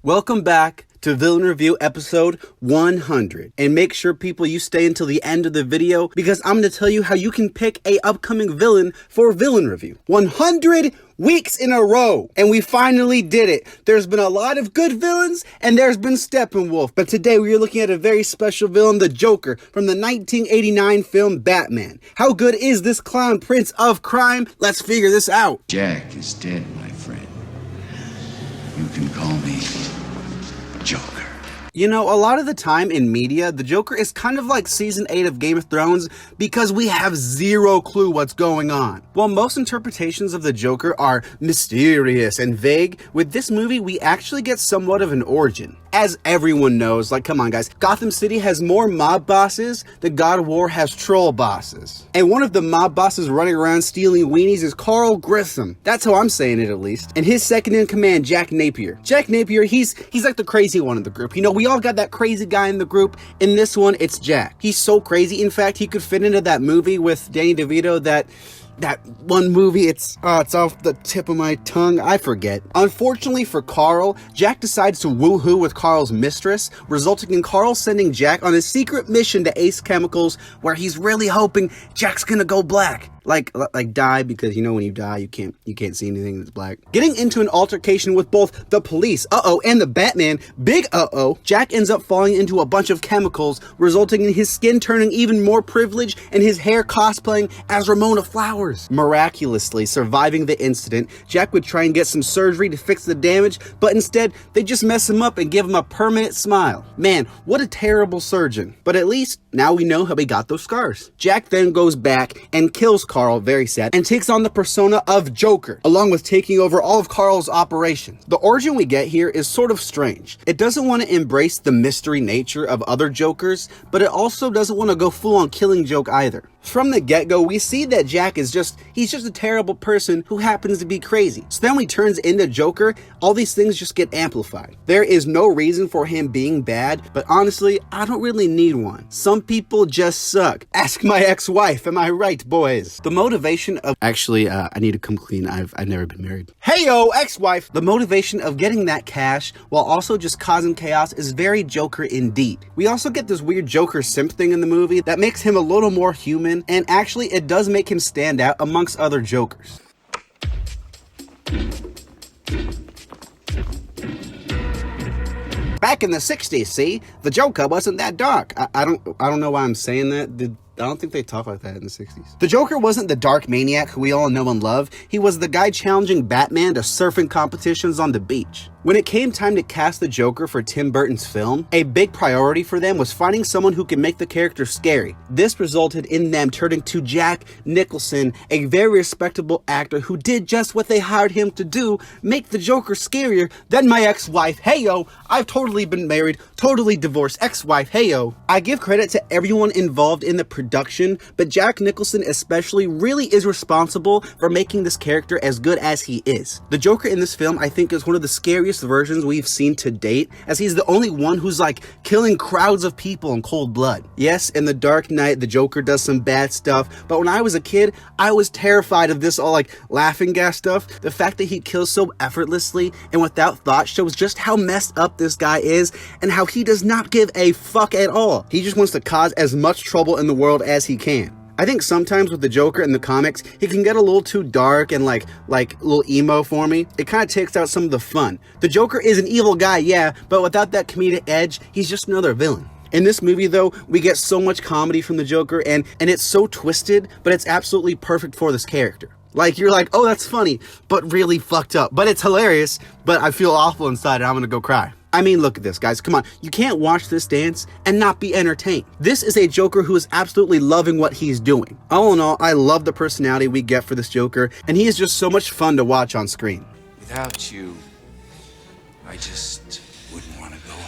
Welcome back to Villain Review episode 100. And make sure, people, you stay until the end of the video because I'm going to tell you how you can pick a upcoming villain for Villain Review. 100 weeks in a row. And we finally did it. There's been a lot of good villains and there's been Steppenwolf. But today we are looking at a very special villain, the Joker, from the 1989 film Batman. How good is this clown prince of crime? Let's figure this out. Jack is dead, my friend. You can call me Joker. You know, a lot of the time in media, the Joker is kind of like season 8 of Game of Thrones because we have zero clue what's going on. While most interpretations of the Joker are mysterious and vague, with this movie we actually get somewhat of an origin. As everyone knows, like, come on guys, Gotham City has more mob bosses than God of War has troll bosses. And one of the mob bosses running around stealing weenies is Carl Grissom. That's how I'm saying it, at least. And his second in command, Jack Napier. Jack Napier, he's like the crazy one in the group. You know, we all got that crazy guy in the group. In this one, it's Jack. He's so crazy. In fact, he could fit into that movie with Danny DeVito, that one movie, it's off the tip of my tongue, I forget. Unfortunately for Carl, Jack decides to woohoo with Carl's mistress, resulting in Carl sending Jack on a secret mission to Ace Chemicals where he's really hoping Jack's gonna go black. Like die, because you know when you die you can't see anything that's black. Getting into an altercation with both the police, and the Batman, big Jack ends up falling into a bunch of chemicals, resulting in his skin turning even more privileged and his hair cosplaying as Ramona Flowers. Miraculously surviving the incident, Jack would try and get some surgery to fix the damage, but instead they just mess him up and give him a permanent smile. Man, what a terrible surgeon. But at least now we know how he got those scars. Jack then goes back and kills Carl, very sad, and takes on the persona of Joker, along with taking over all of Carl's operations. The origin we get here is sort of strange. It doesn't want to embrace the mystery nature of other Jokers, but it also doesn't want to go full on killing joke either. From the get-go, we see that Jack is he's just a terrible person who happens to be crazy. So then when he turns into Joker, all these things just get amplified. There is no reason for him being bad, but honestly, I don't really need one. Some people just suck. Ask my ex-wife, am I right, boys? The motivation of... Actually, I need to come clean. I've never been married. Hey-yo, ex-wife! The motivation of getting that cash while also just causing chaos is very Joker indeed. We also get this weird Joker simp thing in the movie that makes him a little more human, and actually it does make him stand out amongst other Jokers. Back in the 60s, see? The Joker wasn't that dark. I don't know why I'm saying that. I don't think they talk like that in the 60s. The Joker wasn't the dark maniac who we all know and love. He was the guy challenging Batman to surfing competitions on the beach. When it came time to cast the Joker for Tim Burton's film, a big priority for them was finding someone who could make the character scary. This resulted in them turning to Jack Nicholson, a very respectable actor who did just what they hired him to do, make the Joker scarier than my ex-wife. Heyo, I've totally been married, totally divorced, ex-wife, heyo. I give credit to everyone involved in the production, but Jack Nicholson especially really is responsible for making this character as good as he is. The Joker in this film, I think, is one of the scariest versions we've seen to date, as he's the only one who's like killing crowds of people in cold blood. Yes, in The Dark Knight, the Joker does some bad stuff, but when I was a kid, I was terrified of this all like laughing gas stuff. The fact that he kills so effortlessly and without thought shows just how messed up this guy is and how he does not give a fuck at all. He just wants to cause as much trouble in the world as he can. I think sometimes with the Joker in the comics, he can get a little too dark and like a little emo for me. It kind of takes out some of the fun. The Joker is an evil guy, yeah, but without that comedic edge, he's just another villain. In this movie, though, we get so much comedy from the Joker, and it's so twisted, but it's absolutely perfect for this character. Like, you're like, oh, that's funny, but really fucked up. But it's hilarious, but I feel awful inside and I'm gonna go cry. I mean, look at this, guys. Come on. You can't watch this dance and not be entertained. This is a Joker who is absolutely loving what he's doing. All in all, I love the personality we get for this Joker, and he is just so much fun to watch on screen. Without you, I just wouldn't want to go on.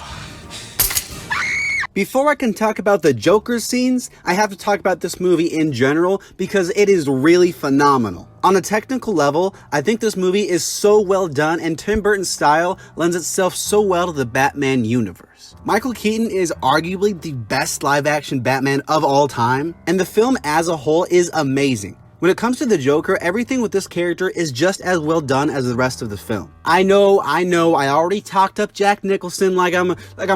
Before I can talk about the Joker scenes, I have to talk about this movie in general because it is really phenomenal. On a technical level, I think this movie is so well done and Tim Burton's style lends itself so well to the Batman universe. Michael Keaton is arguably the best live-action Batman of all time, and the film as a whole is amazing. When it comes to the Joker, everything with this character is just as well done as the rest of the film. I know, I already talked up Jack Nicholson like I'm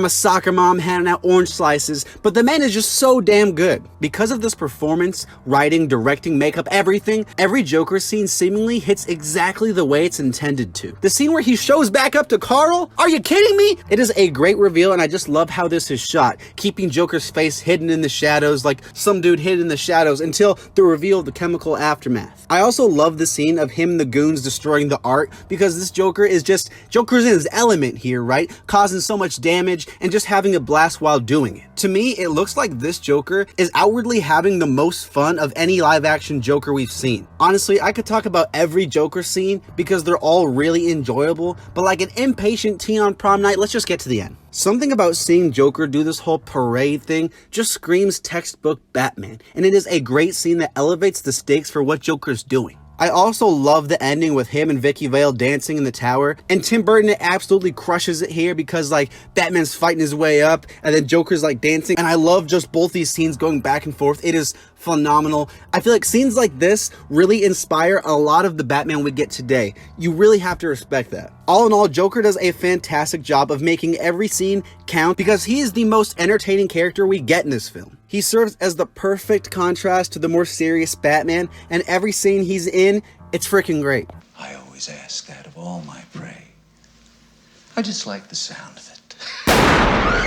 a soccer mom handing out orange slices, but the man is just so damn good. Because of this performance, writing, directing, makeup, everything, every Joker scene seemingly hits exactly the way it's intended to. The scene where he shows back up to Carl? Are you kidding me? It is a great reveal, and I just love how this is shot, keeping Joker's face hidden in the shadows like some dude hid in the shadows until the reveal of the chemical aftermath. I also love the scene of him and the goons destroying the art, because this Joker's in his element here, right? Causing so much damage and just having a blast while doing it. To me, it looks like this Joker is outwardly having the most fun of any live action Joker we've seen. Honestly, I could talk about every Joker scene because they're all really enjoyable, but like an impatient teen on prom night, let's just get to the end. Something about seeing Joker do this whole parade thing just screams textbook Batman, and it is a great scene that elevates the stakes for what Joker's doing. I also love the ending with him and Vicky Vale dancing in the tower, and Tim Burton absolutely crushes it here because like Batman's fighting his way up and then Joker's like dancing, and I love just both these scenes going back and forth. It is phenomenal. I feel like scenes like this really inspire a lot of the Batman we get today. You really have to respect that. All in all, Joker does a fantastic job of making every scene count because he is the most entertaining character we get in this film. He serves as the perfect contrast to the more serious Batman, and every scene he's in, it's freaking great. I always ask that of all my prey. I just like the sound of it.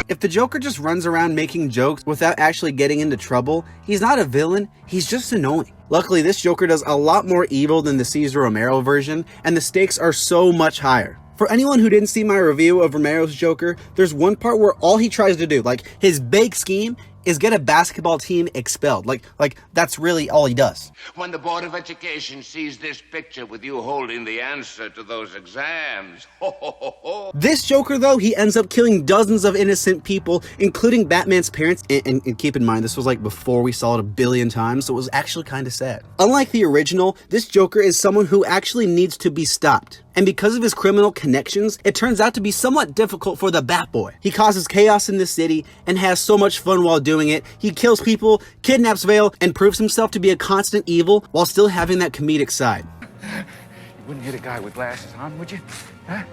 If the Joker just runs around making jokes without actually getting into trouble, he's not a villain, he's just annoying. Luckily, this Joker does a lot more evil than the Cesar Romero version, and the stakes are so much higher. For anyone who didn't see my review of Romero's Joker, there's one part where all he tries to do, like his big scheme, is get a basketball team expelled. Like that's really all he does. When the Board of Education sees this picture with you holding the answer to those exams, ho, ho, ho, ho. This Joker, though, he ends up killing dozens of innocent people, including Batman's parents, and keep in mind, this was like before we saw it a billion times, so it was actually kind of sad. Unlike the original, this Joker is someone who actually needs to be stopped. And because of his criminal connections, it turns out to be somewhat difficult for the Batboy. He causes chaos in the city and has so much fun while doing it. He kills people, kidnaps Vale, and proves himself to be a constant evil while still having that comedic side. You wouldn't hit a guy with glasses on, would you? Huh?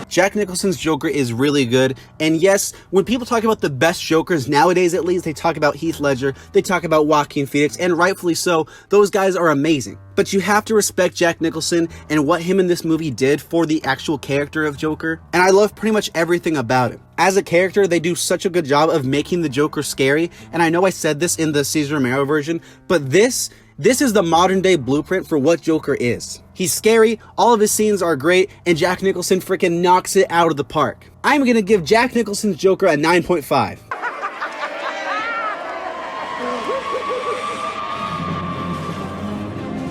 Jack Nicholson's Joker is really good, and yes, when people talk about the best Jokers nowadays, at least, they talk about Heath Ledger, they talk about Joaquin Phoenix, and rightfully so. Those guys are amazing. But you have to respect Jack Nicholson and what him in this movie did for the actual character of Joker, and I love pretty much everything about him. As a character, they do such a good job of making the Joker scary, and I know I said this in the Cesar Romero version, but this is the modern day blueprint for what Joker is. He's scary, all of his scenes are great, and Jack Nicholson freaking knocks it out of the park. I'm gonna give Jack Nicholson's Joker a 9.5.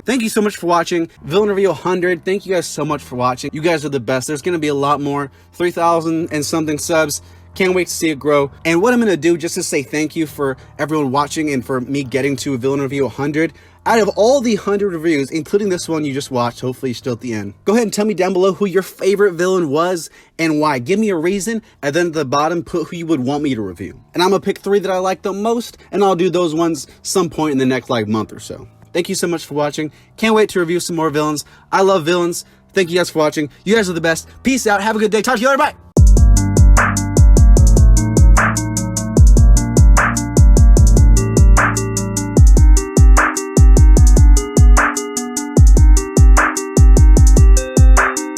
Thank you so much for watching. Villain Review 100, thank you guys so much for watching. You guys are the best. There's gonna be a lot more. 3,000 and something subs. Can't wait to see it grow. And what I'm gonna do just to say thank you for everyone watching and for me getting to Villain Review 100. Out of all the 100 reviews, including this one you just watched, hopefully you're still at the end, go ahead and tell me down below who your favorite villain was and why. Give me a reason, and then at the bottom, put who you would want me to review. And I'm gonna pick 3 that I like the most, and I'll do those ones some point in the next month or so. Thank you so much for watching. Can't wait to review some more villains. I love villains. Thank you guys for watching. You guys are the best. Peace out. Have a good day. Talk to you later. Bye.